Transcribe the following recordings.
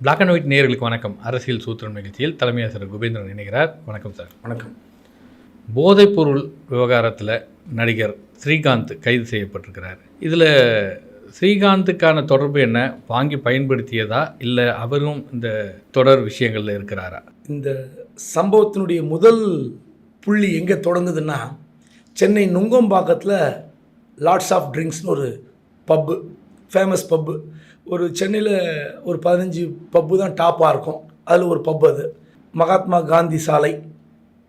Black and white நேயர்களுக்கு வணக்கம். அரசியல் சூத்திரம் நிகழ்ச்சியில் தலைமை ஆசிரியர் குபேந்திரன் இணைகிறார். வணக்கம் சார். வணக்கம். போதைப்பொருள் விவகாரத்தில் நடிகர் ஸ்ரீகாந்த் கைது செய்யப்பட்டிருக்கிறார். இதில் ஸ்ரீகாந்துக்கான தொடர்பு என்ன? வாங்கி பயன்படுத்தியதா இல்லை அவரும் இந்த தொடர் விஷயங்களில் இருக்கிறாரா? இந்த சம்பவத்தினுடைய முதல் புள்ளி எங்கே தொடங்குதுன்னா, சென்னை நுங்கம்பாக்கத்தில் லாட்ஸ் ஆஃப் ட்ரிங்க்ஸ்னு ஒரு பப்பு, ஃபேமஸ் பப்பு. ஒரு சென்னையில் ஒரு 15 பப்பு தான் டாப்பாக இருக்கும். அதில் ஒரு பப்பு அது மகாத்மா காந்தி சாலை,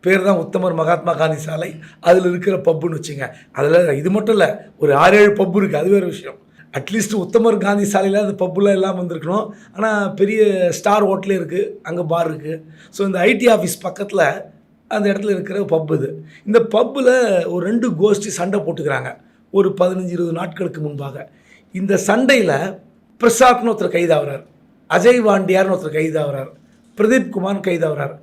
பேர் தான் உத்தமர் மகாத்மா காந்தி சாலை. அதில் இருக்கிற பப்புன்னு வச்சுங்க. அதில் இது மட்டும் இல்லை, ஒரு 6-7 பப்பு இருக்குது. அது வேறு விஷயம். அட்லீஸ்ட் உத்தமர் காந்தி சாலையில் அந்த பப்புலாம் எல்லாம் வந்திருக்கணும். ஆனால் பெரிய ஸ்டார் ஹோட்டலே இருக்குது, அங்கே பார் இருக்குது. ஸோ இந்த ஐடி ஆஃபீஸ் பக்கத்தில் அந்த இடத்துல இருக்கிற பப்பு இது. இந்த பப்பில் ஒரு 2 கோஷ்டி சண்டை போட்டுக்கிறாங்க ஒரு 15-20 நாட்களுக்கு முன்பாக. இந்த சண்டையில் பிரசாத்னு ஒருத்தர் கைதாகிறார், அஜய் வாண்டியார்னு ஒருத்தர் கைதாகிறார், பிரதீப் குமார் கைதாகிறார்.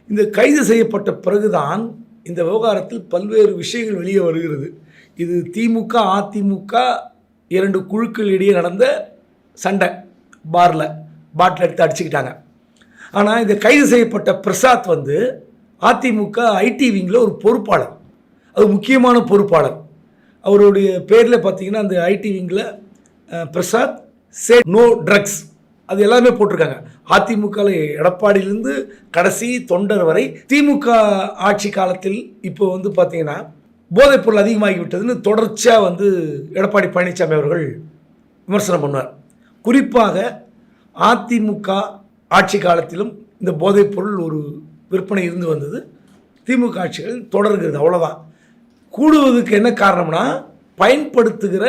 இந்த கைது செய்யப்பட்ட பிறகுதான் இந்த விவகாரத்தில் பல்வேறு விஷயங்கள் வெளியே வருகிறது. இது திமுக அதிமுக 2 குழுக்கள் இடையே நடந்த சண்டை. பாட்டில் எடுத்து அடிச்சுக்கிட்டாங்க. ஆனால் இந்த கைது செய்யப்பட்ட பிரசாத் அதிமுக ஐடி விங்கில் ஒரு பொறுப்பாளர், அது முக்கியமான பொறுப்பாளர். அவருடைய பேரில் பார்த்தீங்கன்னா அந்த ஐடி விங்கில் பிரசாத் சே நோ ட்ரக்ஸ் அது எல்லாமே போட்டிருக்காங்க. அதிமுகவில் எடப்பாடியிலேருந்து கடைசி தொண்டர் வரை திமுக ஆட்சி காலத்தில் இப்போ பார்த்தீங்கன்னா போதைப்பொருள் அதிகமாகி விட்டதுன்னு தொடர்ச்சியாக எடப்பாடி பழனிசாமி அவர்கள் விமர்சனம் பண்ணுவார். குறிப்பாக அதிமுக ஆட்சி காலத்திலும் இந்த போதைப்பொருள் ஒரு விற்பனை இருந்து வந்தது. திமுக ஆட்சிகள் தொடர்கிறது, அவ்வளோதான். கூடுவதுக்கு என்ன காரணம்னா, பயன்படுத்துகிற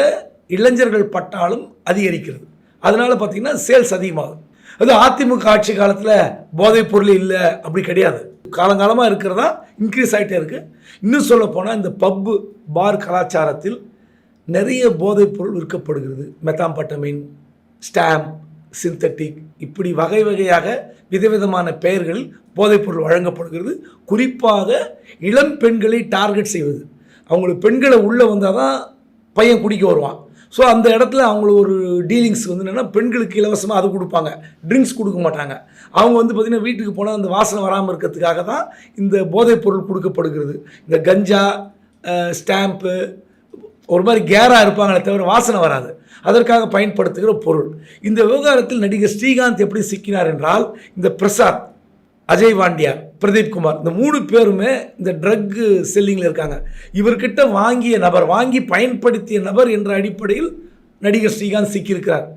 இளைஞர்கள் பட்டாலும் அதிகரிக்கிறது. அதனால் பார்த்திங்கன்னா சேல்ஸ் அதிகமாகுது. அது அதிமுக ஆட்சி காலத்தில் போதைப் பொருள் இல்லை அப்படி கிடையாது. காலங்காலமாக இருக்கிறதா இன்க்ரீஸ் ஆகிட்டே இருக்குது. இன்னும் சொல்ல போனால் இந்த பப்பு பார் கலாச்சாரத்தில் நிறைய போதைப் பொருள் விற்கப்படுகிறது. மெத்தாம்பட்டமின், ஸ்டாம்ப், சிந்தட்டிக், இப்படி வகை வகையாக விதவிதமான பெயர்களில் போதைப்பொருள் வழங்கப்படுகிறது. குறிப்பாக இளம் பெண்களை டார்கெட் செய்வது. அவங்களுக்கு பெண்களை உள்ளே வந்தால் தான் பையன் குடிக்க வருவான். ஸோ அந்த இடத்துல அவங்களுக்கு ஒரு டீலிங்ஸ் என்னென்னா, பெண்களுக்கு இலவசமாக அது கொடுப்பாங்க, ட்ரிங்க்ஸ் கொடுக்க மாட்டாங்க. அவங்க பார்த்திங்கன்னா வீட்டுக்கு போனால் அந்த வாசனை வராமல் இருக்கிறதுக்காக தான் இந்த போதைப்பொருள் கொடுக்கப்படுகிறது. இந்த கஞ்சா, ஸ்டாம்ப்பு ஒரு மாதிரி கேராக இருப்பாங்களே தவிர வாசனை வராது, அதற்காக பயன்படுத்துகிற பொருள். இந்த விவகாரத்தில் நடிகர் ஸ்ரீகாந்த் எப்படி சிக்கினார் என்றால், இந்த பிரசாத், அஜய் வாண்டியார், பிரதீப் குமார், இந்த 3 பேருமே இந்த ட்ரக்கு செல்லிங்கில் இருக்காங்க. இவர்கிட்ட வாங்கிய நபர், வாங்கி பயன்படுத்திய நபர் என்ற அடிப்படையில் நடிகர் ஸ்ரீகாந்த் சிக்கியிருக்கிறார்.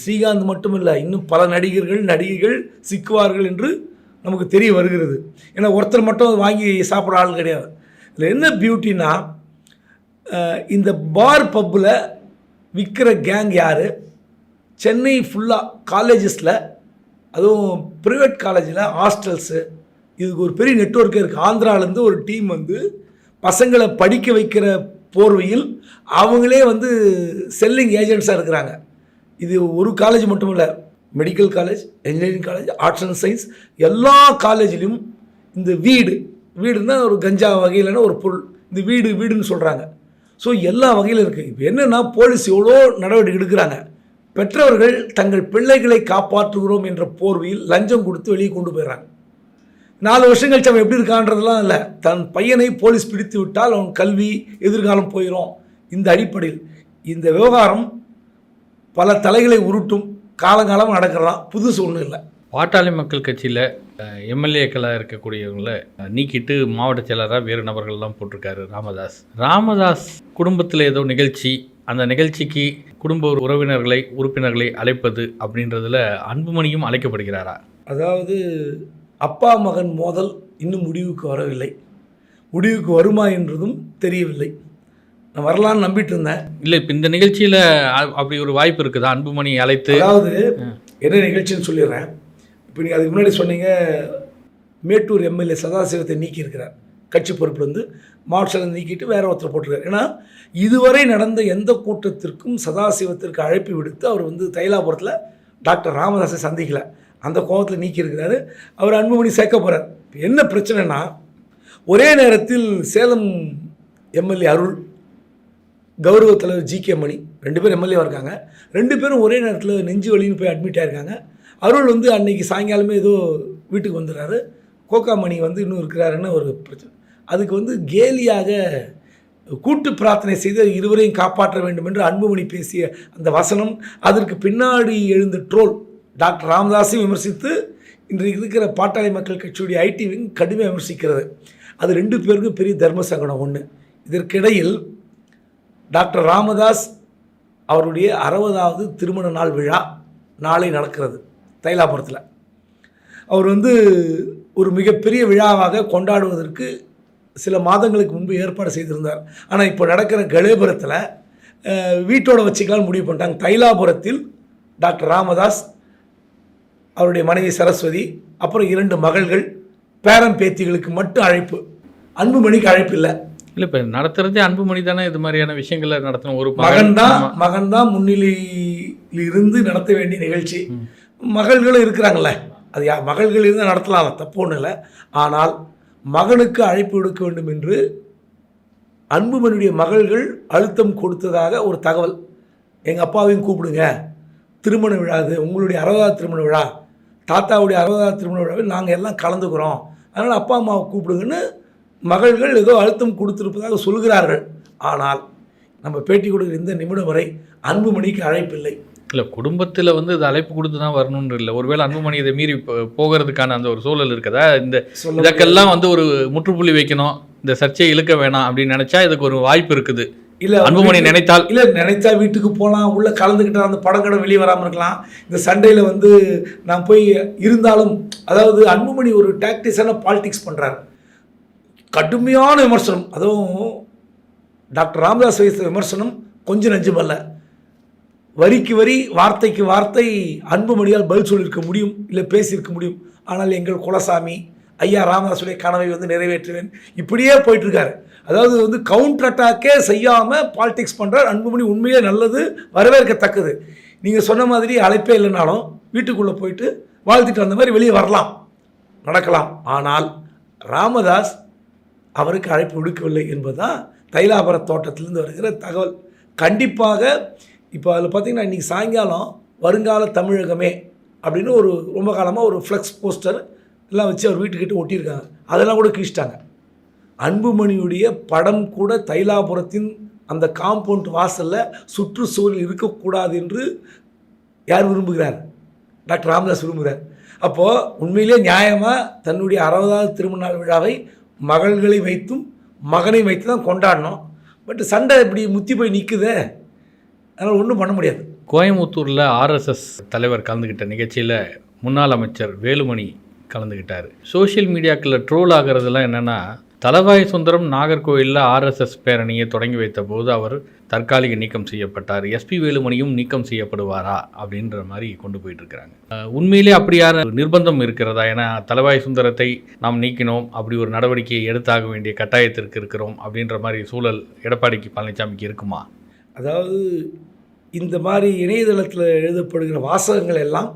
ஸ்ரீகாந்த் மட்டும் இல்லை, இன்னும் பல நடிகைகள் சிக்குவார்கள் என்று நமக்கு தெரிய வருகிறது. ஏன்னா ஒருத்தர் மட்டும் வாங்கி சாப்பிட்ற ஆள் கிடையாது. இதில் என்ன பியூட்டின்னா, இந்த பார் பப்பில் விற்கிற கேங் யார்? சென்னை ஃபுல்லாக காலேஜஸில், அதுவும் ப்ரைவேட் காலேஜில், ஹாஸ்டல்ஸு, இதுக்கு ஒரு பெரிய நெட்வொர்க்கே இருக்குது. ஆந்திராவிலேருந்து ஒரு டீம் பசங்களை படிக்க வைக்கிற போர்வையில் அவங்களே செல்லிங் ஏஜென்ட்ஸாக இருக்கிறாங்க. இது ஒரு காலேஜ் மட்டும் இல்லை, medical college, engineering college, arts and science, எல்லா காலேஜிலும் இந்த வீடுன்னா ஒரு கஞ்சா வகையிலான ஒரு பொருள். இந்த வீடுன்னு சொல்கிறாங்க. ஸோ எல்லா வகையிலும் இருக்குது. இப்போ என்னென்னா, போலீஸ் எவ்வளோ நடவடிக்கை எடுக்கிறாங்க. பெற்றவர்கள் தங்கள் பிள்ளைகளை காப்பாற்றுகிறோம் என்ற போர்வையில் லஞ்சம் கொடுத்து வெளியே கொண்டு போயிடறாங்க. 4 வருஷம் கழிச்சு அவன் எப்படி இருக்கான்றதெல்லாம் இல்லை, தன் பையனை போலீஸ் பிடித்து விட்டால் அவன் கல்வி எதிர்காலம் போயிடும். இந்த அடிப்படையில் இந்த விவகாரம் பல தலைகளை உருட்டும். காலங்காலம் நடக்கிறதா, புதுசு ஒன்றும் இல்லை. பாட்டாளி மக்கள் கட்சியில் எம்எல்ஏக்களாக இருக்கக்கூடியவங்களை நீக்கிட்டு மாவட்ட செயலராக வேறு நபர்கள்லாம் போட்டிருக்காரு ராமதாஸ். குடும்பத்தில் ஏதோ நிகழ்ச்சி, அந்த நிகழ்ச்சிக்கு குடும்ப உறுப்பினர்களை அழைப்பது அப்படின்றதுல அன்புமணியும் அழைக்கப்படுகிறாரா? அதாவது அப்பா மகன் மோதல் இன்னும் முடிவுக்கு வரவில்லை. முடிவுக்கு வருமா என்றதும் தெரியவில்லை. நான் வரலான்னு நம்பிட்டு இருந்தேன். இல்லை, இப்போ இந்த நிகழ்ச்சியில் அப்படி ஒரு வாய்ப்பு இருக்குதா? அன்புமணி அழைத்து, அதாவது என்ன நிகழ்ச்சின்னு சொல்லிடுறேன். இப்போ நீங்கள் அதுக்கு முன்னாடி சொன்னீங்க, மேட்டூர் எம்எல்ஏ சதாசிவத்தை நீக்கியிருக்கிறார் கட்சி பொறுப்புலேருந்து. மாவட்ட நீக்கிட்டு வேற ஒருத்தர் போட்டிருக்காரு. ஏன்னா இதுவரை நடந்த எந்த கூட்டத்திற்கும் சதாசிவத்திற்கு அழைப்பு விடுத்து அவர் தைலாபுரத்தில் டாக்டர் ராமதாஸை சந்திக்கலை. அந்த கோபத்தில் நீக்கியிருக்கிறாரு. அவர் அன்புமணி சேர்க்க போகிறார். என்ன பிரச்சனைனா, ஒரே நேரத்தில் சேலம் எம்எல்ஏ அருள், கௌரவ தலைவர் ஜி.கே. மணி 2 பேர் எம்எல்ஏவாக இருக்காங்க. 2 பேரும் ஒரே நேரத்தில் நெஞ்சு வலின்னு போய் அட்மிட் ஆகிருக்காங்க. அருள் வந்து அன்னைக்கு சாயங்காலமே ஏதோ வீட்டுக்கு வந்துடுறாரு. கோகாமணி வந்து இன்னும் இருக்கிறாருன்னு ஒரு பிரச்சனை. அதுக்கு வந்து கேலியாக கூட்டு பிரார்த்தனை செய்து இருவரையும் காப்பாற்ற வேண்டும் என்று அன்புமணி பேசிய அந்த வசனம், அதற்கு பின்னாடி எழுந்த ட்ரோல் டாக்டர் ராமதாஸையும் விமர்சித்து இன்றைக்கு இருக்கிற பாட்டாளி மக்கள் கட்சியுடைய ஐடி விங் கடுமையாக விமர்சிக்கிறது. அது 2 பேருக்கும் பெரிய தர்ம சங்கடம் ஒன்று. இதற்கிடையில் டாக்டர் ராமதாஸ் அவருடைய 60வது திருமண நாள் விழா நாளை நடக்கிறது தைலாபுரத்தில். அவர் வந்து ஒரு மிகப்பெரிய விழாவாக கொண்டாடுவதற்கு சில மாதங்களுக்கு முன்பு ஏற்பாடு செய்திருந்தார். ஆனால் இப்போ நடக்கிற கலேபுரத்தில் வீட்டோட வச்சுக்கலாம்னு முடிவு பண்ணிட்டாங்க. தைலாபுரத்தில் டாக்டர் ராமதாஸ், அவருடைய மனைவி சரஸ்வதி, அப்புறம் 2 மகள்கள், பேரன் பேத்திகளுக்கு மட்டும் அழைப்பு. அன்புமணிக்கு அழைப்பு இல்லை. இல்லை, இப்போ நடத்துறதே அன்புமணி தானே இது மாதிரியான விஷயங்களை நடத்தணும். ஒரு மகன் தான் முன்னிலையில் இருந்து நடத்த வேண்டிய நிகழ்ச்சி. மகள்களும் இருக்கிறாங்கள, அது மகள்கள் இருந்தால் நடத்தலாம், தப்பு ஒன்றும் இல்லை. ஆனால் மகனுக்கு அழைப்பு விடுக்க வேண்டும் என்று அன்புமணியுடைய மகள்கள் அழுத்தம் கொடுத்ததாக ஒரு தகவல். எங்கள் அப்பாவையும் கூப்பிடுங்க, திருமண விழா, அது உங்களுடைய 60வது திருமண விழா, தாத்தாவுடைய 60வது திருமண விழாவில் நாங்கள் எல்லாம் கலந்துக்கிறோம், அதனால் அப்பா அம்மாவை கூப்பிடுங்கன்னு மகள்கள் ஏதோ அழுத்தம் கொடுத்திருப்பதாக சொல்கிறார்கள். ஆனால் நம்ம பேட்டி கொடுக்குற இந்த நிமிடம் வரை அன்புமணிக்கு அழைப்பில்லை. இல்லை, குடும்பத்தில் வந்து இது அழைப்பு கொடுத்து தான் வரணும்னு இல்லை. ஒருவேளை அன்புமணி இதை மீறி போகிறதுக்கான அந்த ஒரு சூழல் இருக்குதா? இந்த இதற்கெல்லாம் வந்து ஒரு முற்றுப்புள்ளி வைக்கணும், இந்த சர்ச்சையை இழுக்க வேணாம் அப்படின்னு நினைச்சா இதுக்கு ஒரு வாய்ப்பு இருக்குது. இல்லை, அன்புமணி நினைத்தால் நினைத்தா வீட்டுக்கு போகலாம், உள்ளே கலந்துக்கிட்டால் அந்த படம் கடை வெளியே வராமல் இருக்கலாம். இந்த சண்டையில் வந்து நான் போய் இருந்தாலும், அதாவது அன்புமணி ஒரு டாக்டிஸான பாலிடிக்ஸ் பண்ணுறாரு. கடுமையான விமர்சனம், அதுவும் டாக்டர் ராமதாஸ் வைத்த விமர்சனம் கொஞ்சம் நெஞ்சமல்ல. வரிக்கு வரி, வார்த்தைக்கு வார்த்தை அன்புமணியால் பதில் சொல்லியிருக்க முடியும், இல்லை பேசியிருக்க முடியும். ஆனால் எங்கள் குலசாமி ஐயா ராமதாஸுடைய கனவை வந்து நிறைவேற்றுவேன், இப்படியே போயிட்டுருக்காரு. அதாவது வந்து கவுண்டர் அட்டாக்கே செய்யாமல் பாலிடிக்ஸ் பண்ணுறார் அன்புமணி. உண்மையே நல்லது, வரவேற்கத்தக்கது. நீங்கள் சொன்ன மாதிரி அழைப்பே இல்லைனாலும் வீட்டுக்குள்ளே போயிட்டு வாழ்த்துட்டு அந்த மாதிரி வெளியே வரலாம், நடக்கலாம். ஆனால் ராமதாஸ் அவருக்கு அழைப்பு விடுக்கவில்லை என்பதுதான் தைலாபுர தோட்டத்திலிருந்து வருகிற தகவல். கண்டிப்பாக இப்போ அதில் பார்த்திங்கன்னா இன்றைக்கி சாயங்காலம் வருங்கால தமிழகமே அப்படின்னு ஒரு ரொம்ப காலமாக ஒரு ஃப்ளெக்ஸ் போஸ்டர் எல்லாம் வச்சு அவர் வீட்டுக்கிட்ட ஒட்டியிருக்காங்க. அதெல்லாம் கூட கிழிச்சிட்டாங்க. அன்புமணியுடைய படம் கூட தைலாபுரத்தின் அந்த காம்பவுண்ட் வாசலில் சுற்றுச்சூழல் இருக்கக்கூடாது என்று யார் விரும்புகிறார்? டாக்டர் ராமதாஸ் விரும்புகிறார். அப்போது உண்மையிலே நியாயமாக தன்னுடைய 60வது திருமண நாள் விழாவை மகள்களை வைத்தும் மகனை வைத்து தான் கொண்டாடணும். பட் சண்டை இப்படி முத்தி போய் நிற்குதே, அதனால் ஒன்றும் பண்ண முடியாது. கோயம்புத்தூரில் ஆர்எஸ்எஸ் தலைவர் கலந்துக்கிட்ட நிகழ்ச்சியில் முன்னாள் அமைச்சர் வேலுமணி கலந்துக்கிட்டார். சோஷியல் மீடியாக்களில் ட்ரோல் ஆகிறதுலாம் என்னென்னா, தலவாய் சுந்தரம் நாகர்கோவிலில் ஆர்எஸ்எஸ் பேரணியை தொடங்கி வைத்த போது அவர் தற்காலிக நீக்கம் செய்யப்பட்டார், எஸ்பி வேலுமணியும் நீக்கம் செய்யப்படுவாரா அப்படின்ற மாதிரி கொண்டு போயிட்டுருக்கிறாங்க. உண்மையிலே அப்படியான நிர்பந்தம் இருக்கிறதா? ஏன்னா தலவாய் சுந்தரத்தை நாம் நீக்கினோம், அப்படி ஒரு நடவடிக்கையை எடுத்தாக வேண்டிய கட்டாயத்திற்கு இருக்கிறோம் அப்படின்ற மாதிரி சூழல் எடப்பாடிக்கு பழனிசாமிக்கு இருக்குமா? அதாவது இந்த மாதிரி இணையதளத்தில் எழுதப்படுகிற வாசகங்கள் எல்லாம்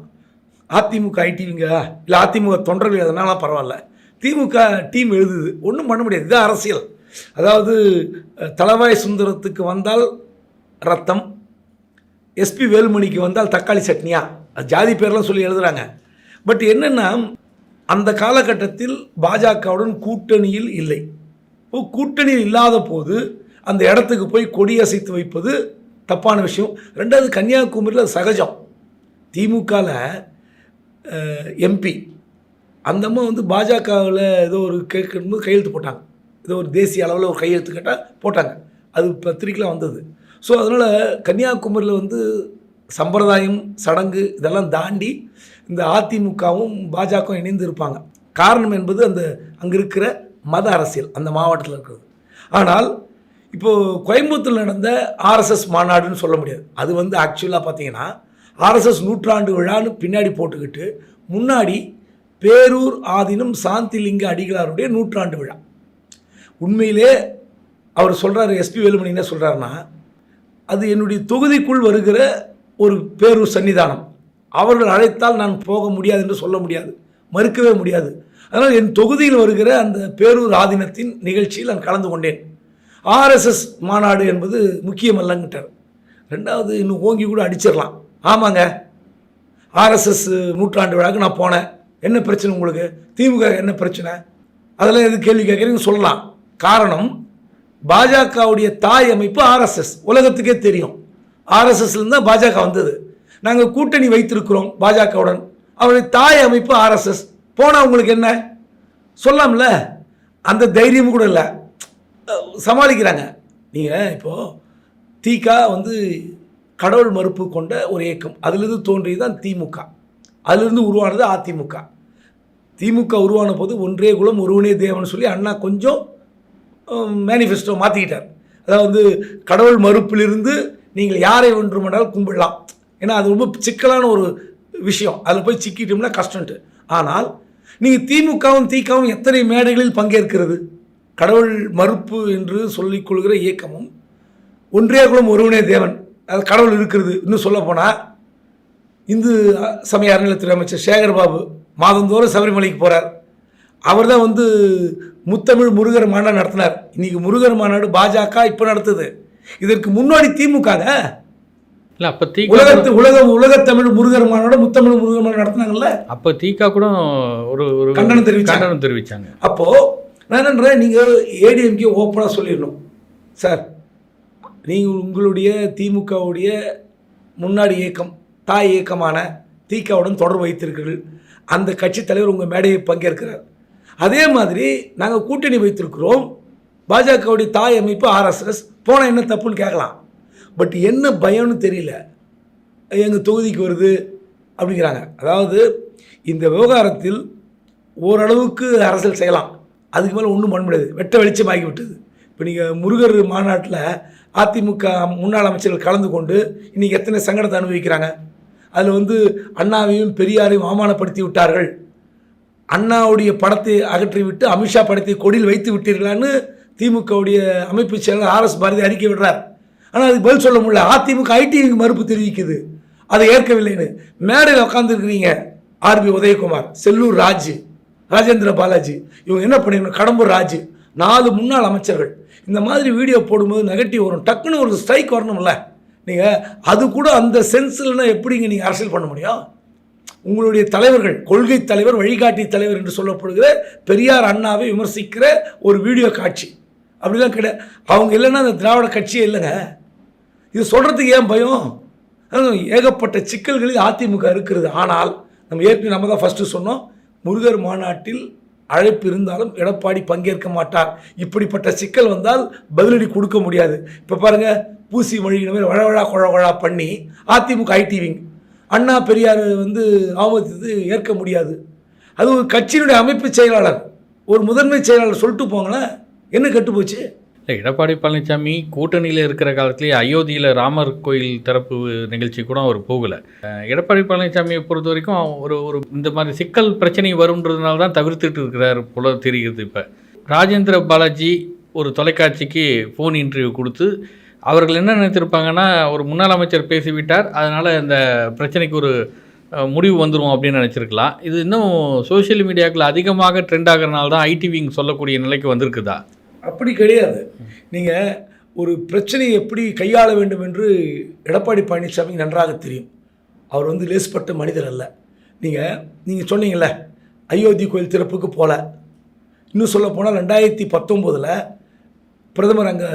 அதிமுக ஐடிவிங்க இல்லை அதிமுக தொண்டர்கள் எதனால பரவாயில்ல, திமுக டீம் எழுதுது, ஒன்றும் பண்ண முடியாது. இதுதான் அரசியல். அதாவது தலவாய் சுந்தரத்துக்கு வந்தால் ரத்தம், எஸ்பி வேலுமணிக்கு வந்தால் தக்காளி சட்னியா, அது ஜாதி பேர்லாம் சொல்லி எழுதுகிறாங்க. பட் என்னென்னா, அந்த காலகட்டத்தில் பாஜகவுடன் கூட்டணியில் இல்லை. கூட்டணியில் இல்லாத போது அந்த இடத்துக்கு போய் கொடியசைத்து வைப்பது தப்பான விஷயம். ரெண்டாவது, கன்னியாகுமரியில் சகஜம். திமுகவில் எம்பி அந்த அம்மா வந்து பாஜகவில் ஏதோ ஒரு கேட்கும்போது கையெழுத்து போட்டாங்க, ஏதோ ஒரு தேசிய அளவில் ஒரு கையெழுத்து கேட்டால் போட்டாங்க, அது பத்திரிக்கையில் வந்தது. ஸோ அதனால் கன்னியாகுமரியில் வந்து சம்பிரதாயம் சடங்கு இதெல்லாம் தாண்டி இந்த அதிமுகவும் பாஜகவும் இணைந்து இருப்பாங்க. காரணம் என்பது அந்த அங்கே இருக்கிற மத அரசியல் அந்த மாவட்டத்தில் இருக்கிறது. ஆனால் இப்போது கோயம்புத்தூரில் நடந்த ஆர்எஸ்எஸ் மாநாடுன்னு சொல்ல முடியாது. அது வந்து ஆக்சுவலாக பார்த்தீங்கன்னா ஆர்எஸ்எஸ் 100ஆண்டு விழான்னு பின்னாடி போட்டுக்கிட்டு முன்னாடி பேரூர் ஆதீனம் சாந்திலிங்க அடிகளாருடைய 100ஆண்டு விழா. உண்மையிலே அவர் சொல்கிறார், எஸ்பி வேலுமணி என்ன சொல்கிறாருன்னா, அது என்னுடைய தொகுதிக்குள் வருகிற ஒரு பேரூர் சன்னிதானம், அவர்கள் அழைத்தால் நான் போக முடியாது என்று சொல்ல முடியாது, மறுக்கவே முடியாது. அதனால் என் தொகுதியில் வருகிற அந்த பேரூர் ஆதீனத்தின் நிகழ்ச்சியில் நான் கலந்து கொண்டேன். ஆர்எஸ்எஸ் மாநாடு என்பது முக்கியமல்லங்கிட்டார். ரெண்டாவது, இன்னும் ஓங்கி கூட அடிச்சிடலாம். ஆமாங்க, ஆர்எஸ்எஸ் நூற்றாண்டு விழாக்கு நான் போனேன், என்ன பிரச்சனை உங்களுக்கு, திமுக என்ன பிரச்சனை, அதெல்லாம் எது கேள்வி கேட்குறீங்க சொல்லலாம். காரணம், பாஜகவுடைய தாய் அமைப்பு ஆர்எஸ்எஸ், உலகத்துக்கே தெரியும். ஆர்எஸ்எஸ்லேருந்து தான் பாஜக வந்தது. நாங்கள் கூட்டணி வைத்திருக்கிறோம் பாஜகவுடன், அவருடைய தாய் அமைப்பு ஆர்எஸ்எஸ். போனால் உங்களுக்கு என்ன சொல்லாம்ல, அந்த தைரியம் கூட இல்லை, சமாளிக்கிறாங்க. நீங்கள் இப்போது திக வந்து கடவுள் மறுப்பு கொண்ட ஒரு இயக்கம், அதிலிருந்து தோன்றியது தான் திமுக, அதிலிருந்து உருவானது அதிமுக. திமுக உருவான போது ஒன்றே குலம் ஒருவனே தேவன் சொல்லி அண்ணா கொஞ்சம் மேனிஃபெஸ்டோ மாற்றிக்கிட்டார். அதாவது கடவுள் மறுப்பிலிருந்து நீங்கள் யாரை வேண்டுமானாலும் கும்பிடலாம், ஏன்னா அது ரொம்ப சிக்கலான ஒரு விஷயம், அதில் போய் சிக்கிட்டோம்னா கஷ்டம்ட்டு. ஆனால் நீங்கள் திமுகவும் திகவும் எத்தனை மேடைகளில் பங்கேற்கிறது, கடவுள் மறுப்பு என்று சொல்லிக்கொள்கிற இயக்கமும் ஒன்றே குலம் ஒருவனே தேவன், அது கடவுள் இருக்கிறது. இன்னும் சொல்லப்போனால் இந்து சமய அறநிலையத்துறை அமைச்சர் சேகர் பாபு மாதந்தோறும் சபரிமலைக்கு போகிறார். அவர் தான் வந்து முத்தமிழ் முருகர் மாநாடு நடத்தினார். இன்றைக்கி முருகர் மாநாடு பாஜக இப்போ நடத்துது, இதற்கு முன்னாடி திமுகங்க. இல்லை அப்போ உலகத்தமிழ் முருகர் மாநாடு முத்தமிழ் முருகர் மாநாடு நடத்தினாங்கல்ல, அப்போ திக கூட ஒரு கண்டனம் தெரிவித்தாங்க. அப்போது நான் என்னன்றேன், நீங்கள் ஏடிஎம்கே ஓப்பனாக சொல்லிடணும், சார் நீங்கள் உங்களுடைய திமுகவுடைய முன்னாடி இயக்கம் தாய் இயக்கமான திகவுடன் தொடர்பு வைத்திருக்கிறீர்கள், அந்த கட்சி தலைவர் உங்கள் மேடையை பங்கேற்கிறார். அதே மாதிரி நாங்கள் கூட்டணி வைத்திருக்கிறோம், பாஜகவுடைய தாய் அமைப்பு ஆர்எஸ்எஸ், போனால் என்ன தப்புன்னு கேட்கலாம். பட் என்ன பயம்னு தெரியல, எங்கள் தொகுதிக்கு வருது அப்படிங்கிறாங்க. அதாவது இந்த விவகாரத்தில் ஓரளவுக்கு அரசியல் செய்யலாம், அதுக்கு மேலே ஒன்றும் பண்ண முடியாது, வெட்ட வெளிச்சமாகி விட்டது. இப்போ நீங்கள் முருகர் மாநாட்டில் அதிமுக முன்னாள் அமைச்சர்கள் கலந்து கொண்டு இன்றைக்கி எத்தனை சங்கடத்தை அனுபவிக்கிறாங்க. அதில் வந்து அண்ணாவையும் பெரியாரையும் அவமானப்படுத்தி விட்டார்கள், அண்ணாவுடைய படத்தை அகற்றிவிட்டு அமித்ஷா படத்தை கொடியில் வைத்து விட்டீர்களான்னு திமுகவுடைய அமைப்பு செயலர் ஆர்எஸ் பாரதி அறிக்கை விடுறார். ஆனால் அதுக்கு பதில் சொல்ல முடியல. அதிமுக ஐடிவிக்கு மறுப்பு தெரிவிக்குது, அதை ஏற்கவில்லைன்னு. மேடையில் உட்காந்துருக்கிறீங்க ஆர்பி உதயகுமார், செல்லூர் ராஜு, ராஜேந்திர பாலாஜி, இவங்க என்ன பண்ணிடணும், கடம்பூர் ராஜு, 4 முன்னாள் அமைச்சர்கள் இந்த மாதிரி வீடியோ போடும்போது நெகட்டிவ் வரும், டக்குன்னு ஒரு ஸ்ட்ரைக் வரணும்ல. நீங்கள் அது கூட அந்த சென்ஸ்லன்னா எப்படிங்க நீங்கள் அரசியல் பண்ண முடியும்? உங்களுடைய தலைவர்கள், கொள்கை தலைவர் வழிகாட்டி தலைவர் என்று சொல்லப்படுகிற பெரியார் அண்ணாவை விமர்சிக்கிற ஒரு வீடியோ காட்சி அப்படிலாம் கிடையாது. அவங்க இல்லைன்னா அந்த திராவிட கட்சியே இல்லைங்க. இது சொல்கிறதுக்கு ஏன் பயம்? ஏகப்பட்ட சிக்கல்களில் அதிமுக இருக்கிறது. ஆனால் நம்ம தான் ஃபஸ்ட்டு சொன்னோம், முருகர் மாநாட்டில் அழைப்பு இருந்தாலும் எடப்பாடி பங்கேற்க மாட்டார். இப்படிப்பட்ட சிக்கல் வந்தால் பதிலடி கொடுக்க முடியாது. இப்போ பாருங்கள், பூசி மொழிகிற மாதிரி வழவழா குழவழா பண்ணி அதிமுக ஐடிவிங் அண்ணா பெரியார் வந்து ஆமதித்து ஏற்க முடியாது. அது ஒரு கட்சியினுடைய அமைப்பு செயலாளர், ஒரு முதன்மை செயலாளர் சொல்லிட்டு போங்களேன், என்ன கெட்டுப்போச்சு? இல்லை, எடப்பாடி பழனிசாமி கூட்டணியில் இருக்கிற காலத்திலேயே அயோத்தியில் ராமர் கோயில் திறப்பு நிகழ்ச்சி கூட அவர் போகலை. எடப்பாடி பழனிசாமியை பொறுத்த வரைக்கும் ஒரு இந்த மாதிரி சிக்கல் பிரச்சனை வரும்ன்றதுனால தான் தவிர்த்துட்டு இருக்கிறார் போல தெரிகிறது. இப்போ ராஜேந்திர பாலாஜி ஒரு தொலைக்காட்சிக்கு ஃபோன் இன்டர்வியூ கொடுத்து அவர்கள் என்ன நினைத்திருப்பாங்கன்னா, ஒரு முன்னாள் அமைச்சர் பேசிவிட்டார், அதனால் இந்த பிரச்சனைக்கு ஒரு முடிவு வந்துடும் அப்படின்னு நினச்சிருக்கலாம். இது இன்னும் சோஷியல் மீடியாக்கள் அதிகமாக ட்ரெண்ட் ஆகிறனால தான் ஐடிவிங் சொல்லக்கூடிய நிலைக்கு வந்திருக்குதா? அப்படி கிடையாது. நீங்கள் ஒரு பிரச்சனையை எப்படி கையாள வேண்டும் என்று எடப்பாடி பழனிசாமி நன்றாக தெரியும். அவர் வந்து லேசுப்பட்ட மனிதர் அல்ல. நீங்கள் சொன்னீங்கள்ல, அயோத்தி கோயில் திறப்புக்கு போகல, இன்னும் சொல்ல போனால் 2019 பிரதமர் அங்கே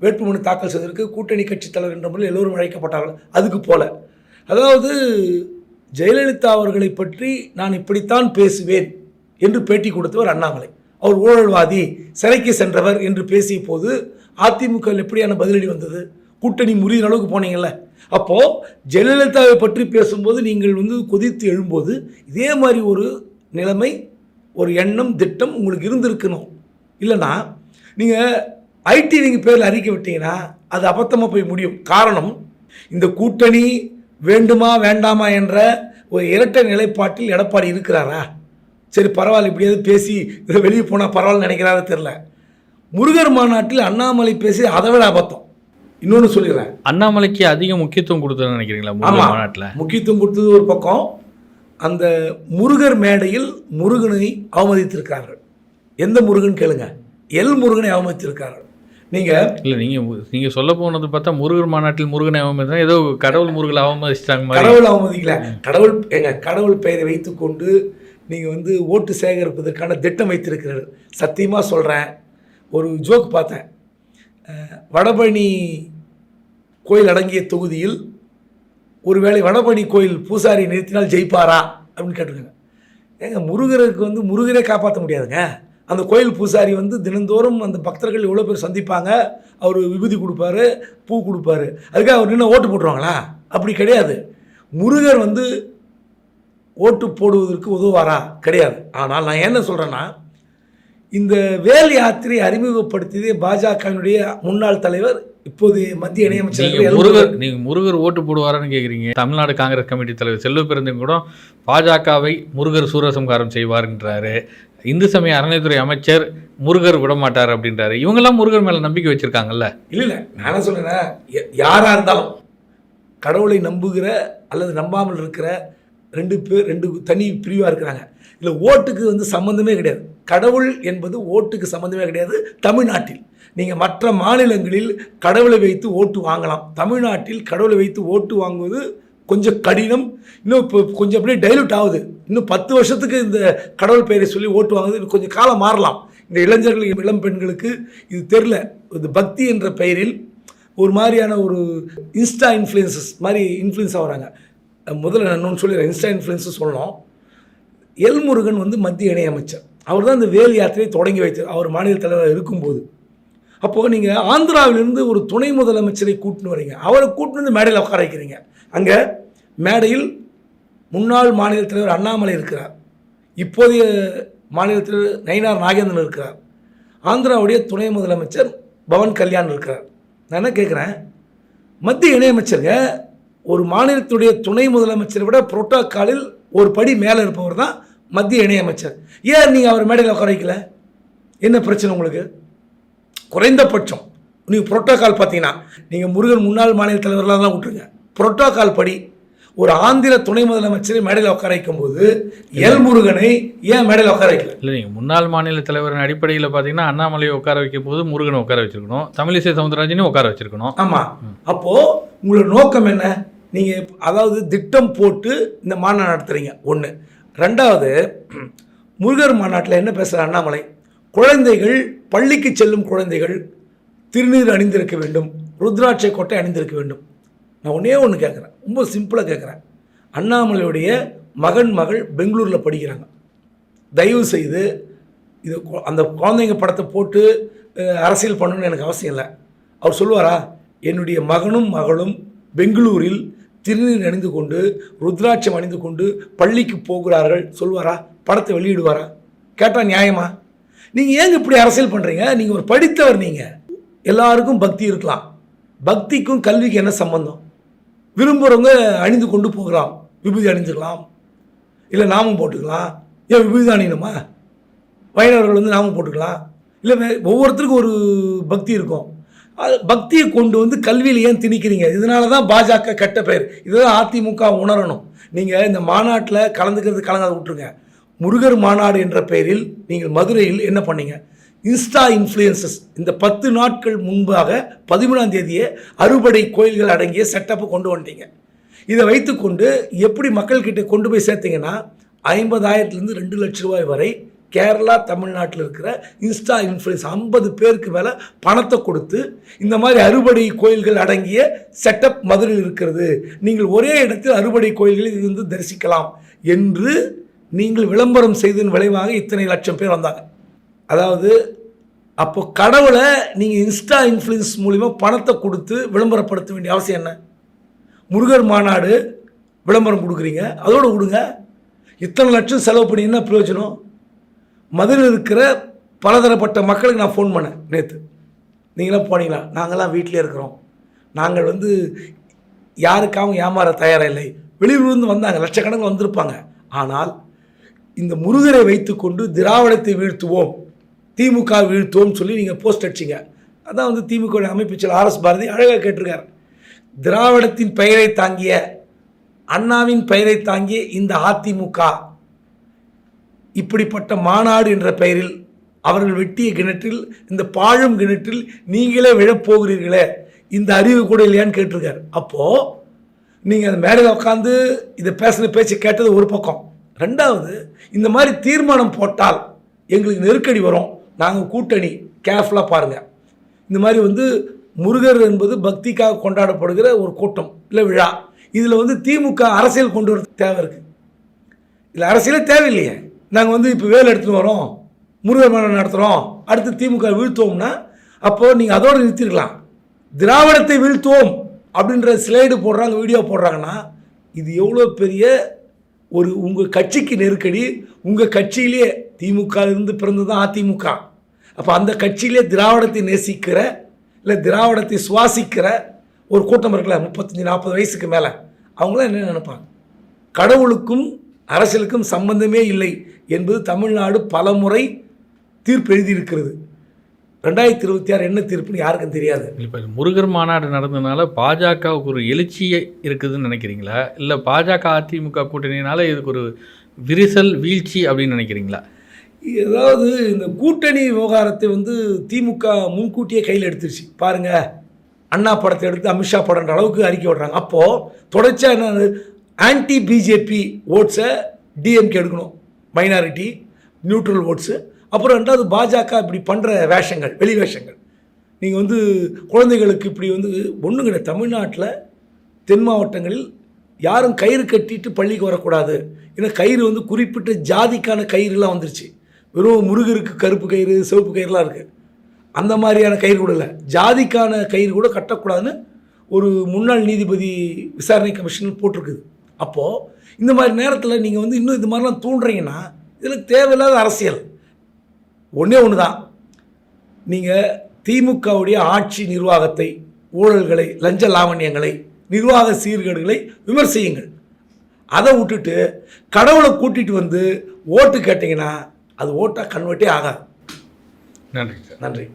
வேட்புமனு தாக்கல் செய்வதற்கு கூட்டணி கட்சி தலைவர் என்ற முறையில் எல்லோரும் அழைக்கப்பட்டார்கள், அதுக்கு போல. அதாவது ஜெயலலிதா அவர்களை பற்றி நான் இப்படித்தான் பேசுவேன் என்று பேட்டி கொடுத்தவர் அண்ணாமலை. அவர் ஊழல்வாதி, சிறைக்கு சென்றவர் என்று பேசிய போது அதிமுக எப்படியான பதிலடி வந்தது? கூட்டணி முறிகிற அளவுக்கு போனீங்கல்ல. அப்போது ஜெயலலிதாவை பற்றி பேசும்போது நீங்கள் வந்து கொதித்து எழும்போது இதே மாதிரி ஒரு நிலைமை, ஒரு எண்ணம், திட்டம் உங்களுக்கு இருந்திருக்கணும். இல்லைனா நீங்கள் ஐடிவிங்க பேரில் அறிக்கை விட்டீங்கன்னா அது அபத்தமாக போய் முடியும். காரணம், இந்த கூட்டணி வேண்டுமா வேண்டாமா என்ற ஒரு இரட்டை நிலைப்பாட்டில் எடப்பாடி இருக்கிறாரா? சரி பரவாயில்ல, இப்படியாவது பேசி இதில் வெளியே போனால் பரவாயில்ல நினைக்கிறாரு தெரில. முருகர் மாநாட்டில் அண்ணாமலை பேசி அதை விட அபத்தம். இன்னொன்று சொல்லிடுறேன், அண்ணாமலைக்கு அதிக முக்கியத்துவம் கொடுத்ததுன்னு நினைக்கிறீங்களா? ஆமாம், மாநாட்டில் முக்கியத்துவம் கொடுத்தது ஒரு பக்கம். அந்த முருகர் மேடையில் முருகனை அவமதித்திருக்கிறார்கள். எந்த முருகன் கேளுங்க, எல் முருகனை அவமதித்திருக்கிறார்கள். நீங்கள் இல்லை நீங்கள் சொல்ல போனது பார்த்தா முருகர் மாநாட்டில் முருகனை அவமதிதான் ஏதோ கடவுள் முருகனை அவமதிச்சிட்டாங்க மாதிரி. கடவுள் அவமதிக்கல, கடவுள் பெயரை வைத்துக்கொண்டு நீங்கள் வந்து ஓட்டு சேகரிப்பதற்கான திட்டம் வைத்திருக்கிறார். சத்தியமாக சொல்கிறேன், ஒரு ஜோக் பார்த்தேன். வடபழனி கோயில் அடங்கிய தொகுதியில் ஒருவேளை வடபழனி கோயில் பூசாரி நிறுத்தினால் ஜெயிப்பாரா அப்படின்னு கேட்டிருக்காங்க. ஏங்க, முருகருக்கு வந்து முருகரே காப்பாற்ற முடியாதுங்க. அந்த கோயில் பூசாரி வந்து தினந்தோறும் அந்த பக்தர்கள் எவ்வளோ பேர் சந்திப்பாங்க, அவர் விபூதி கொடுப்பாரு, பூ கொடுப்பாரு, அதுக்காக அவர் நின்று ஓட்டு போட்டுருவாங்களா? அப்படி கிடையாது. முருகர் வந்து ஓட்டு போடுவதற்கு உதவுவாரா? கிடையாது. ஆனால் நான் என்ன சொல்கிறேன்னா, இந்த வேல் யாத்திரை அறிமுகப்படுத்தியதே பாஜகவினுடைய முன்னாள் தலைவர், இப்போது மத்திய இணையமைச்சர். நீங்கள் முருகர் ஓட்டு போடுவாரான்னு கேட்குறீங்க. தமிழ்நாடு காங்கிரஸ் கமிட்டி தலைவர் செல்வ பெருந்தன் கூட பாஜகவை முருகர் சூரசம்ஹாரம் செய்வார்ன்றாரு. இந்து சமய அறநிலைத்துறை அமைச்சர் முருகர் விட மாட்டார் அப்படின்றாரு. இவங்கெல்லாம் முருகர் மேலே நம்பிக்கை வச்சுருக்காங்கல்ல? இல்லை, நான் என்ன சொல்கிறேன்னா, யாராக இருந்தாலும் கடவுளை நம்புகிற அல்லது நம்பாமல் இருக்கிற ரெண்டு தனி பிரிவாக இருக்கிறாங்க. இல்லை, ஓட்டுக்கு வந்து சம்மந்தமே கிடையாது. கடவுள் என்பது ஓட்டுக்கு சம்மந்தமே கிடையாது. தமிழ்நாட்டில் நீங்கள் மற்ற மாநிலங்களில் கடவுளை வைத்து ஓட்டு வாங்கலாம். தமிழ்நாட்டில் கடவுளை வைத்து ஓட்டு வாங்குவது கொஞ்சம் கடினம். இன்னும் இப்போ கொஞ்சம் அப்படியே டைலூட் ஆகுது. இன்னும் 10 வருஷத்துக்கு இந்த கடவுள் பெயரை சொல்லி ஓட்டு வாங்குவது கொஞ்சம் காலம் மாறலாம். இந்த இளைஞர்கள், இளம் பெண்களுக்கு இது தெரில. இது பக்தி என்ற பெயரில் ஒரு மாதிரியான ஒரு இன்ஸ்டா இன்ஃப்ளூயன்சஸ் மாதிரி இன்ஃப்ளூயன்ஸ் ஆகிறாங்க. முதல்ல நான் இன்னொன்று சொல்லிடுறேன், இன்ஸ்டா இன்ஃப்ளூயன்ஸஸ் சொல்லணும். எல் முருகன் வந்து மத்திய இணையமைச்சர். அவர் தான் இந்த வேல் யாத்திரையை தொடங்கி வைத்தார், அவர் மாநில தலைவராக இருக்கும்போது. அப்போது நீங்கள் ஆந்திராவிலிருந்து ஒரு துணை முதலமைச்சரை கூட்டின்னு வரீங்க, அவரை கூட்டின்னு வந்து மேடையில் உட்கார வைக்கிறீங்க. அங்கே மேடையில் முன்னாள் மாநில தலைவர் அண்ணாமலை இருக்கிறார், இப்போதைய மாநில தலைவர் நயினார் நாகேந்திரன் இருக்கிறார், ஆந்திராவுடைய துணை முதலமைச்சர் பவன் கல்யாண் இருக்கிறார். நான் என்ன கேட்குறேன், மத்திய இணையமைச்சருங்க, ஒரு மாநிலத்துடைய துணை முதலமைச்சரை விட புரோட்டோக்காலில் ஒரு படி மேலே இருப்பவர் தான் மத்திய இணையமைச்சர். ஏன் நீங்கள் அவர் மேடையில் உட்கார வைக்கல? என்ன பிரச்சனை உங்களுக்கு? குறைந்தபட்சம் நீங்கள் புரோட்டோக்கால் பார்த்தீங்கன்னா, நீங்கள் முருகன் முன்னாள் மாநில தலைவர்களாக தான் விட்டுருங்க. புரோட்டோக்கால் படி ஒரு ஆந்திர துணை முதலமைச்சரை மேடையில் உட்கார வைக்கும் போது எல் முருகனை ஏன் மேடையில் உட்கார வைக்கல? இல்லை, நீங்கள் முன்னாள் மாநில தலைவரின் அடிப்படையில் பார்த்தீங்கன்னா அண்ணாமலையை உட்கார வைக்கும் போது முருகனை உட்கார வச்சிருக்கணும், தமிழிசை சவுந்தரராஜனையும் உட்கார வச்சிருக்கணும். ஆமாம். அப்போது உங்களோட நோக்கம் என்ன? நீங்கள் அதாவது திட்டம் போட்டு இந்த மாநாடு நடத்துகிறீங்க, ஒன்று. ரெண்டாவது, முருகர் மாநாட்டில் என்ன பேசுகிற அண்ணாமலை, குழந்தைகள், பள்ளிக்கு செல்லும் குழந்தைகள் திருநீர் அணிந்திருக்க வேண்டும், ருத்ராட்சை கொட்டை அணிந்திருக்க வேண்டும். நான் ஒன்றே ஒன்று கேட்குறேன், ரொம்ப சிம்பிளாக கேட்குறேன். அண்ணாமலையுடைய மகள் பெங்களூரில் படிக்கிறாங்க. தயவு செய்து இது அந்த குழந்தைங்க படத்தை போட்டு அரசியல் பண்ணணும்னு எனக்கு அவசியம் இல்லை. அவர் சொல்லுவாரா, என்னுடைய மகனும் பெங்களூரில் திருநீர் அணிந்து கொண்டு ருத்ராட்சம் அணிந்து கொண்டு பள்ளிக்கு போகிறார்கள் சொல்லுவாரா? படத்தை வெளியிடுவாரா? கேட்டால் நியாயமா? நீங்கள் ஏங்க இப்படி அரசியல் பண்ணுறீங்க? நீங்கள் ஒரு படித்தவர், நீங்கள் எல்லாருக்கும் பக்தி இருக்கலாம், பக்திக்கும் கல்விக்கு என்ன சம்பந்தம்? விரும்புகிறவங்க அணிந்து கொண்டு போகலாம், விபூதி அணிஞ்சுக்கலாம், இல்லை நாமும் போட்டுக்கலாம். ஏன் விபூதி தான் அணியணுமா? வைணவர்கள் வந்து நாமும் போட்டுக்கலாம். இல்லை, ஒவ்வொருத்தருக்கும் ஒரு பக்தி இருக்கும். அது பக்தியை கொண்டு வந்து கல்வியில் ஏன் திணிக்கிறீங்க? இதனால தான் பாஜக கெட்ட பெயர். இதுதான் அதிமுக உணரணும். நீங்கள் இந்த மாநாட்டில் கலங்காத விட்டுருங்க. முருகர் மாநாடு என்ற பெயரில் நீங்கள் மதுரையில் என்ன பண்ணீங்க? இன்ஸ்டா இன்ஃப்ளூயன்சஸ் இந்த 10 நாட்கள் முன்பாக 13ஆம் தேதியே அறுபடை கோயில்கள் அடங்கிய செட்டப்பை கொண்டு வந்துட்டீங்க. இதை வைத்துக்கொண்டு எப்படி மக்கள்கிட்ட கொண்டு போய் சேர்த்தீங்கன்னா, 50,000 2 லட்ச ரூபாய் வரை கேரளா, தமிழ்நாட்டில் இருக்கிற இன்ஸ்டா இன்ஃப்ளூயன்ஸ் 50 பேருக்கு மேலே பணத்தை கொடுத்து இந்த மாதிரி அறுபடை கோயில்கள் அடங்கிய செட்டப் மதுரையில் இருக்கிறது, நீங்கள் ஒரே இடத்தில் அறுபடை கோயில்களில் இருந்து தரிசிக்கலாம் என்று நீங்கள் விளம்பரம் செய்ததன் விளைவாக இத்தனை லட்சம் பேர் வந்தாங்க. அதாவது அப்போ கடவுளை நீங்கள் இன்ஸ்டா இன்ஃப்ளூயன்ஸ் மூலிமா பணத்தை கொடுத்து விளம்பரப்படுத்த வேண்டிய அவசியம் என்ன? முருகர் மாநாடு விளம்பரம் கொடுக்குறீங்க, அதோடு கொடுங்க. இத்தனை லட்சம் செலவு பண்ணி என்ன பிரயோஜனம்? மதுரையில் இருக்கிற பலதரப்பட்ட மக்களுக்கு நான் ஃபோன் பண்ணேன் நேற்று. நீங்களாம் போனீங்களா? நாங்களாம் வீட்டிலே இருக்கிறோம், நாங்கள் வந்து யாருக்காகவும் ஏமாற தயாராக இல்லை. வெளியூர்லேருந்து வந்தாங்க, லட்சக்கணக்கில் வந்திருப்பாங்க. ஆனால் இந்த முருகரை வைத்துக்கொண்டு திராவிடத்தை வீழ்த்துவோம், திமுக வீழ்த்துவோம் சொல்லி நீங்கள் போஸ்ட் அடிச்சிங்க. அதான் வந்து திமுக அமைப்பு செயலர் ஆர்.எஸ். பாரதி அழகாக கேட்டிருக்கார். திராவிடத்தின் பெயரை தாங்கிய, அண்ணாவின் பெயரை தாங்கிய இந்த அதிமுக இப்படிப்பட்ட மாநாடு என்ற பெயரில் அவர்கள் வெட்டிய கிணற்றில், இந்த பாழும் கிணற்றில் நீங்களே விழப்போகிறீர்களே, இந்த அறிவு கூட இல்லையான்னு கேட்டிருக்காரு. அப்போது நீங்கள் அந்த மேடையில் உட்காந்து இதை பேசுகிற பேச்சு கேட்டது ஒரு பக்கம். ரெண்டாவது, இந்த மாதிரி தீர்மானம் போட்டால் எங்களுக்கு நெருக்கடி வரும், நாங்கள் கூட்டணி கேர்ஃபுல்லாக பாருங்கள். இந்த மாதிரி முருகர் என்பது பக்திக்காக கொண்டாடப்படுகிற ஒரு கூட்டம் இல்லை விழா. இதில் திமுக அரசியல் கொண்டு வர தேவை இருக்குது. இல்லை அரசியலே தேவையில்லையே. நாங்கள் இப்போ வேலை எடுத்துகிட்டு வரோம், முருகர் மேளம் நடத்துகிறோம், அடுத்து திமுக வீழ்த்துவோம்னா அப்போது நீங்கள் அதோடு நிறுத்திருக்கலாம். திராவிடத்தை வீழ்த்துவோம் அப்படின்ற ஸ்லைடு போடுறாங்க, வீடியோ போடுறாங்கன்னா இது எவ்வளோ பெரிய ஒரு உங்கள் கட்சிக்கு நெருக்கடி. உங்கள் கட்சியிலே திமுகவிலிருந்து பிறந்து தான் அதிமுக. அப்போ அந்த கட்சியிலே திராவிடத்தை நேசிக்கிற இல்லை திராவிடத்தை சுவாசிக்கிற ஒரு கூட்டம் இருக்குல்ல, 35-40 வயசுக்கு மேலே, அவங்களாம் என்ன நினைப்பாங்க? கடவுளுக்கும் அரசியலுக்கும் சம்பந்தமே இல்லை என்பது தமிழ்நாடு பல முறை தீர்ப்பு எழுதியிருக்கிறது. 2026 என்ன தீர்ப்புன்னு யாருக்கும் தெரியாது. இப்போ முருகர் மாநாடு நடந்ததுனால பாஜகவுக்கு ஒரு எழுச்சியே இருக்குதுன்னு நினைக்கிறீங்களா, இல்லை பாஜக அதிமுக கூட்டணினால இதுக்கு ஒரு விரிசல் வீழ்ச்சி அப்படின்னு நினைக்கிறீங்களா? ஏதாவது இந்த கூட்டணி விவகாரத்தை திமுக முன்கூட்டியே கையில் எடுத்துருச்சு. பாருங்கள், அண்ணா படத்தை எடுத்து அமித்ஷா படன்ற அளவுக்கு அறிக்கை விடுறாங்க. அப்போது தொடர்ச்சியாக என்ன, ஆன்டி பிஜேபி ஓட்ஸை டிஎம்கே எடுக்கணும், மைனாரிட்டி நியூட்ரல் ஓட்ஸு. அப்புறம் ரெண்டாவது பாஜக இப்படி பண்ணுற வேஷங்கள், வெளி வேஷங்கள். நீங்கள் குழந்தைகளுக்கு இப்படி ஒன்றும் கிடையாது. தமிழ்நாட்டில் தென் மாவட்டங்களில் யாரும் கயிறு கட்டிட்டு பள்ளிக்கு வரக்கூடாது. ஏன்னா கயிறு குறிப்பிட்ட ஜாதிக்கான கயிறுலாம் வந்துருச்சு. வெறும் முருகருக்கு கருப்பு கயிறு சிவப்பு கயிறுலாம் இருக்குது. அந்த மாதிரியான கயிறு கூட இல்லை, ஜாதிக்கான கயிறு கூட கட்டக்கூடாதுன்னு ஒரு முன்னாள் நீதிபதி விசாரணை கமிஷன் போட்டிருக்குது. அப்போது இந்த மாதிரி நேரத்தில் நீங்கள் இன்னும் இது மாதிரிலாம் தூண்டுறீங்கன்னா இதில் தேவையில்லாத அரசியல். ஒன்றே ஒன்று தான், நீங்கள் திமுகவுடைய ஆட்சி நிர்வாகத்தை, ஊழல்களை, லஞ்ச லாவண்யங்களை, நிர்வாக சீர்கேடுகளை விமர்சியுங்கள். அதை விட்டுட்டு கடவுளை கூட்டிகிட்டு ஓட்டு கேட்டிங்கன்னா அது ஓட்டாக கன்வெர்ட்டே ஆகாது. நன்றி சார். நன்றி.